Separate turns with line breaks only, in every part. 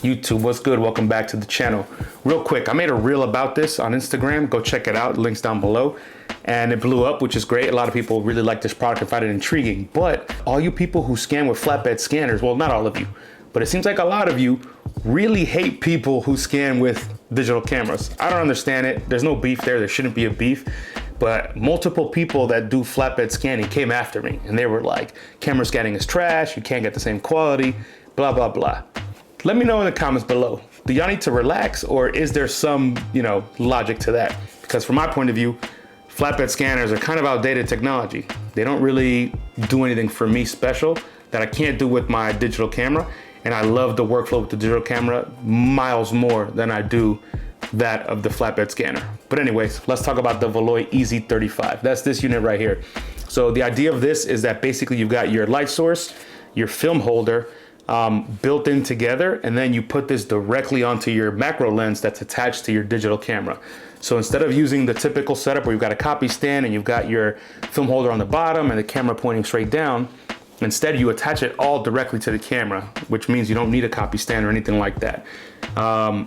YouTube, what's good? Welcome back to the channel. Real quick, I made a reel about this on Instagram. Go check it out, links down below. And it blew up, which is great. A lot of people really like this product and find it intriguing. But all you people who scan with flatbed scanners, well, not all of you, but it seems like a lot of you really hate people who scan with digital cameras. I don't understand it. There's no beef there. There shouldn't be a beef. But multiple people that do flatbed scanning came after me and they were like, camera scanning is trash. You can't get the same quality, blah, blah, blah. Let me know in the comments below. Do y'all need to relax, or is there some, logic to that? Because from my point of view, flatbed scanners are kind of outdated technology. They don't really do anything for me special that I can't do with my digital camera. And I love the workflow with the digital camera miles more than I do that of the flatbed scanner. But anyways, let's talk about the Valoi Easy35. That's this unit right here. So the idea of this is that basically you've got your light source, your film holder, built in together, and then you put this directly onto your macro lens that's attached to your digital camera. So instead of using the typical setup where you've got a copy stand and you've got your film holder on the bottom and the camera pointing straight down, instead you attach it all directly to the camera, which means you don't need a copy stand or anything like that.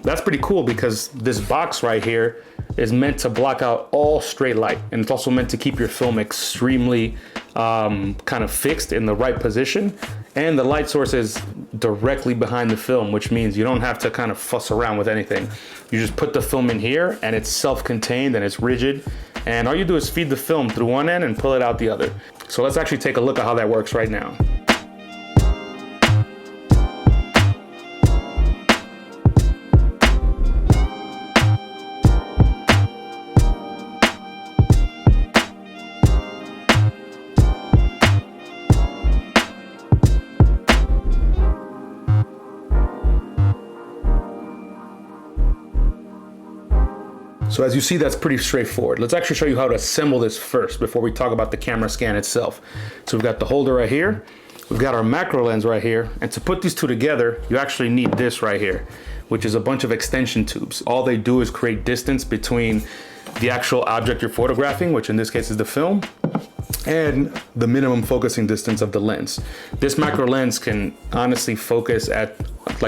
That's pretty cool because this box right here is meant to block out all straight light, and it's also meant to keep your film extremely kind of fixed in the right position. And the light source is directly behind the film, which means you don't have to kind of fuss around with anything. You just put the film in here and it's self-contained and it's rigid. And all you do is feed the film through one end and pull it out the other. So let's actually take a look at how that works right now. So as you see, that's pretty straightforward. Let's actually show you how to assemble this first before we talk about the camera scan itself. So we've got the holder right here. We've got our macro lens right here. And to put these two together, you actually need this right here, which is a bunch of extension tubes. All they do is create distance between the actual object you're photographing, which in this case is the film, and the minimum focusing distance of the lens. This macro lens can honestly focus at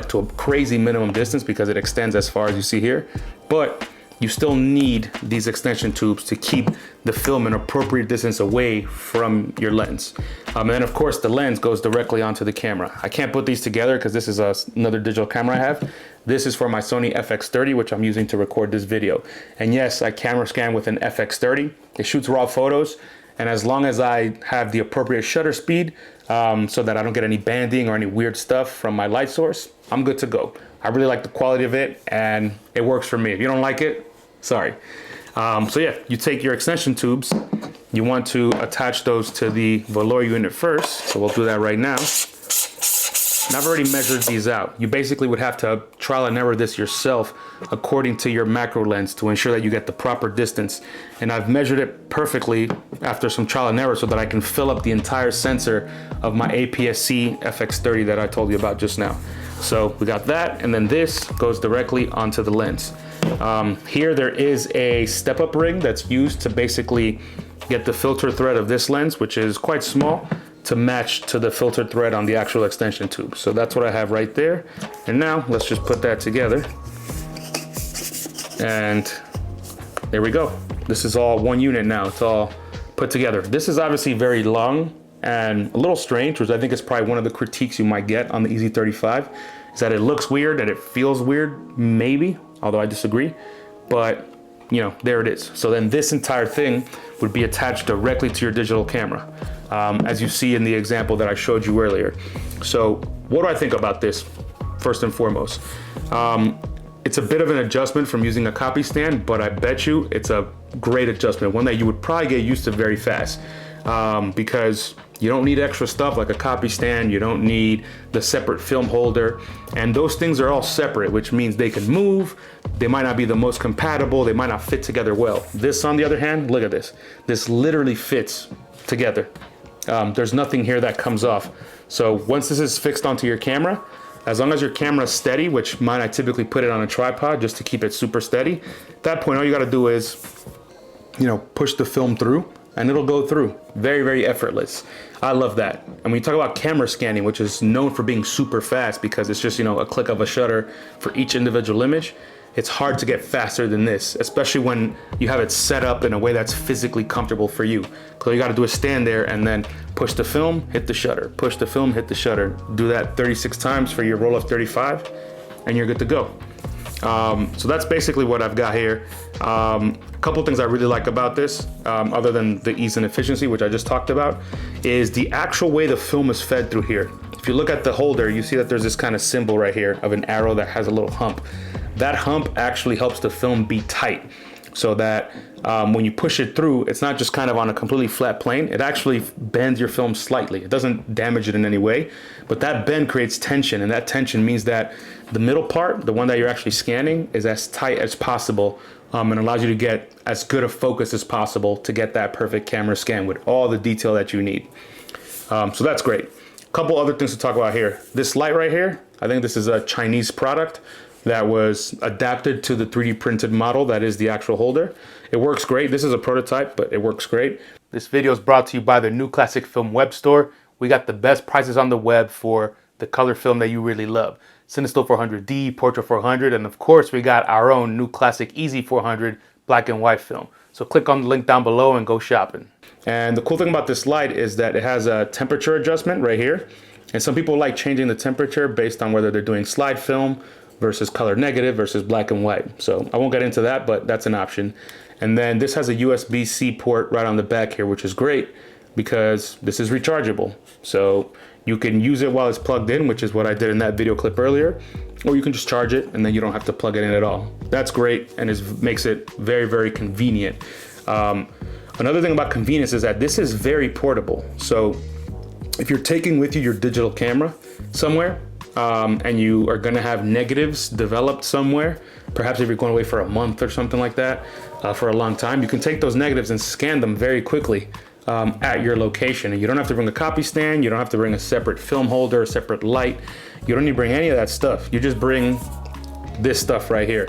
to a crazy minimum distance because it extends as far as you see here. But you still need these extension tubes to keep the film an appropriate distance away from your lens. And then of course the lens goes directly onto the camera. I can't put these together because this is another digital camera I have. This is for my SONY FX30, which I'm using to record this video. And yes, I camera scan with an FX30. It shoots raw photos. And as long as I have the appropriate shutter speed so that I don't get any banding or any weird stuff from my light source, I'm good to go. I really like the quality of it and it works for me. If you don't like it, sorry. So yeah, you take your extension tubes, you want to attach those to the Valoi unit first. So we'll do that right now. And I've already measured these out. You basically would have to trial and error this yourself according to your macro lens to ensure that you get the proper distance. And I've measured it perfectly after some trial and error so that I can fill up the entire sensor of my APS-C FX30 that I told you about just now. So we got that, and then this goes directly onto the lens. Here there is a step-up ring that's used to basically get the filter thread of this lens, which is quite small, to match to the filter thread on the actual extension tube. So that's what I have right there. And now let's just put that together. And there we go. This is all one unit now. It's all put together. This is obviously very long and a little strange, which I think is probably one of the critiques you might get on the Easy35, is that it looks weird and it feels weird, maybe, although I disagree, but there it is. So then this entire thing would be attached directly to your digital camera, as you see in the example that I showed you earlier. So what do I think about this, first and foremost? It's a bit of an adjustment from using a copy stand, but I bet you it's a great adjustment, one that you would probably get used to very fast, because you don't need extra stuff like a copy stand. You don't need the separate film holder. And those things are all separate, which means they can move. They might not be the most compatible. They might not fit together well. This, on the other hand, look at this. This literally fits together. There's nothing here that comes off. So once this is fixed onto your camera, as long as your camera's steady, which mine, I typically put it on a tripod just to keep it super steady. At that point, all you gotta do is, push the film through and it'll go through. Very, very effortless. I love that. And when you talk about camera scanning, which is known for being super fast because it's just, you know, a click of a shutter for each individual image, it's hard to get faster than this, especially when you have it set up in a way that's physically comfortable for you. So you got to do is stand there and then push the film, hit the shutter, push the film, hit the shutter. Do that 36 times for your roll of 35 and you're good to go. So that's basically what I've got here. A couple things I really like about this, other than the ease and efficiency, which I just talked about, is the actual way the film is fed through here. If you look at the holder, you see that there's this kind of symbol right here of an arrow that has a little hump. That hump actually helps the film be tight so that when you push it through, it's not just kind of on a completely flat plane. It actually bends your film slightly. It doesn't damage it in any way, but that bend creates tension, and that tension means that the middle part, the one that you're actually scanning, is as tight as possible, and allows you to get as good a focus as possible to get that perfect camera scan with all the detail that you need. So that's great. A couple other things to talk about here. This light right here, I think this is a Chinese product that was adapted to the 3D printed model that is the actual holder. It works great. This is a prototype, but it works great. This video is brought to you by the New Classic Film web store. We got the best prices on the web for the color film that you really love. Cinestill 400D, Portra 400, and of course we got our own New Classic Easy 400 black and white film. So click on the link down below and go shopping. And the cool thing about this light is that it has a temperature adjustment right here. And some people like changing the temperature based on whether they're doing slide film versus color negative versus black and white. So I won't get into that, but that's an option. And then this has a USB-C port right on the back here, which is great because this is rechargeable. So you can use it while it's plugged in, which is what I did in that video clip earlier, or you can just charge it and then you don't have to plug it in at all. That's great and makes it very, very convenient. Another thing about convenience is that this is very portable. So if you're taking with you your digital camera somewhere, and you are gonna have negatives developed somewhere, perhaps if you're going away for a month or something like that, for a long time, you can take those negatives and scan them very quickly at your location. And you don't have to bring a copy stand, you don't have to bring a separate film holder, a separate light. You don't need to bring any of that stuff. You just bring this stuff right here.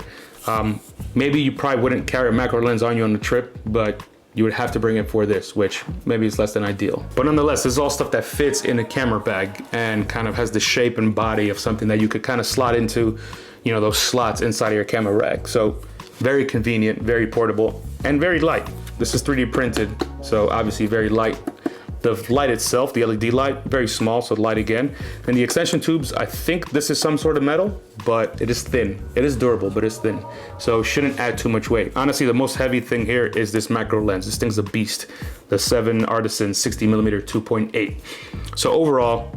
Maybe you probably wouldn't carry a macro lens on you on the trip, but you would have to bring it for this, which maybe is less than ideal. But nonetheless, this is all stuff that fits in a camera bag and kind of has the shape and body of something that you could kind of slot into, you know, those slots inside of your camera rack. So very convenient, very portable, and very light. This is 3D printed, so obviously very light. The light itself, the LED light, very small, so light again. And the extension tubes, I think this is some sort of metal, but it is thin. It is durable, but it's thin. So shouldn't add too much weight. Honestly, the most heavy thing here is this macro lens. This thing's a beast. The 7 Artisan 60mm 2.8. So overall,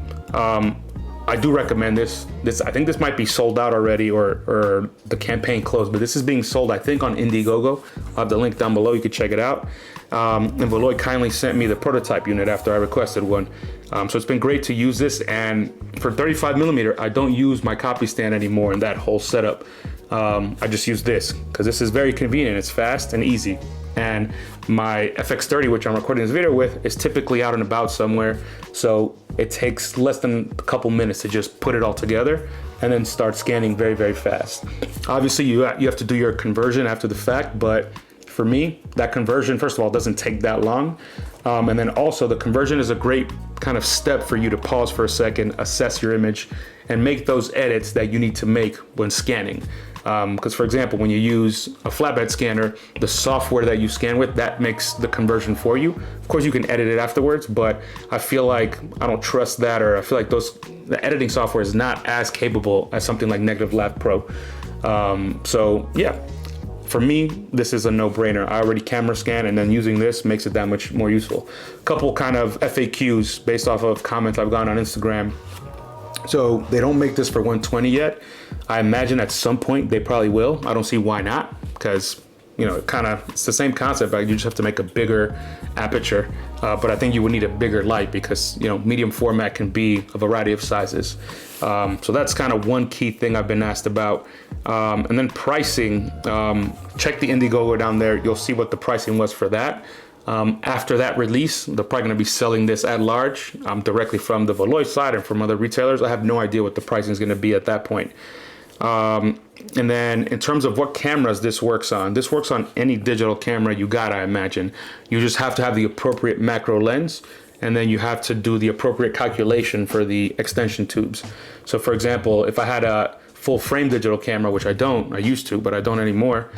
I do recommend this. I think this might be sold out already or the campaign closed, but this is being sold, I think, on Indiegogo. I'll have the link down below, you can check it out. And Valoi kindly sent me the prototype unit after I requested one. So it's been great to use this, and for 35mm, I don't use my copy stand anymore in that whole setup. I just use this because this is very convenient. It's fast and easy. And my FX30, which I'm recording this video with, is typically out and about somewhere. So it takes less than a couple minutes to just put it all together and then start scanning very, very fast. Obviously, you have to do your conversion after the fact, but for me, that conversion, first of all, doesn't take that long. And then also the conversion is a great kind of step for you to pause for a second, assess your image, and make those edits that you need to make when scanning. Because for example, when you use a flatbed scanner, the software that you scan with, that makes the conversion for you. Of course, you can edit it afterwards, but I feel like I don't trust that, or I feel like the editing software is not as capable as something like Negative Lab Pro. So yeah. For me, this is a no-brainer. I already camera scan, and then using this makes it that much more useful. A couple kind of FAQs based off of comments I've gotten on Instagram. So they don't make this for 120 yet. I imagine at some point they probably will. I don't see why not, because you know, it's the same concept, but you just have to make a bigger aperture. But I think you would need a bigger light because, you know, medium format can be a variety of sizes. So that's kind of one key thing I've been asked about. And then pricing, check the Indiegogo down there. You'll see what the pricing was for that. After that release, they're probably gonna be selling this at large, directly from the Valoi side and from other retailers. I have no idea what the pricing is gonna be at that point. And then in terms of what cameras this works on any digital camera you got, I imagine. You just have to have the appropriate macro lens, and then you have to do the appropriate calculation for the extension tubes. So for example, if I had a full frame digital camera, which I don't, I used to, but I don't anymore,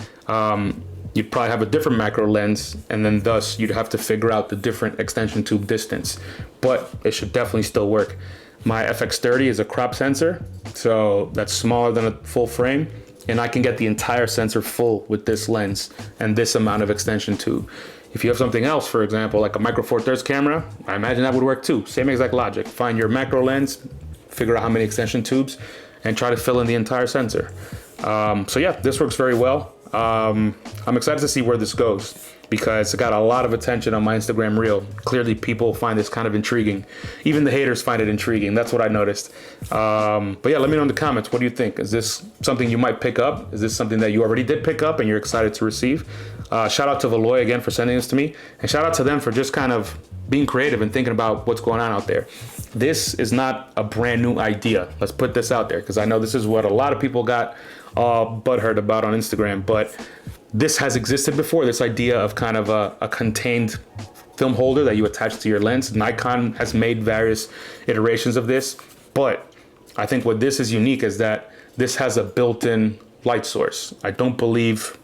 you'd probably have a different macro lens, and then thus you'd have to figure out the different extension tube distance, but it should definitely still work. My FX30 is a crop sensor, so that's smaller than a full frame, and I can get the entire sensor full with this lens and this amount of extension tube. If you have something else, for example, like a micro four thirds camera, I imagine that would work too. Same exact logic. Find your macro lens, figure out how many extension tubes, and try to fill in the entire sensor. So yeah, this works very well. I'm excited to see where this goes, because it got a lot of attention on my Instagram reel. Clearly people find this kind of intriguing. Even the haters find it intriguing. That's what I noticed. But yeah, let me know in the comments. What do you think? Is this something you might pick up? Is this something that you already did pick up and you're excited to receive? Shout out to Valoi again for sending this to me. And shout out to them for just kind of being creative and thinking about what's going on out there. This is not a brand new idea. Let's put this out there, because I know this is what a lot of people got butthurt about on Instagram, but this has existed before. This idea of kind of a contained film holder that you attach to your lens. Nikon has made various iterations of this, but I think what this is unique is that this has a built-in light source. I don't believe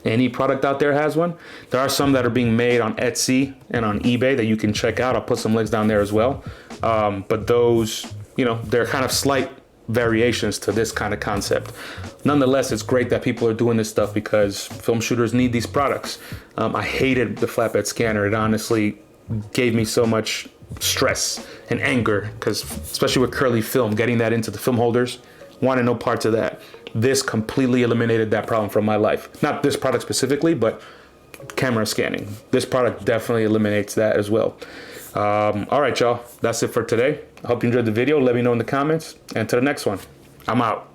any product out there has one. There are some that are being made on Etsy and on eBay that you can check out. I'll put some links down there as well. But those, you know, they're kind of slight variations to this kind of concept. Nonetheless, it's great that people are doing this stuff, because film shooters need these products. I hated the flatbed scanner. It honestly gave me so much stress and anger, because especially with curly film, getting that into the film holders, wanted no parts of that. This completely eliminated that problem from my life. Not this product specifically, but camera scanning. This product definitely eliminates that as well. All right, y'all, that's it for today. I hope you enjoyed the video. Let me know in the comments, and to the next one. I'm out.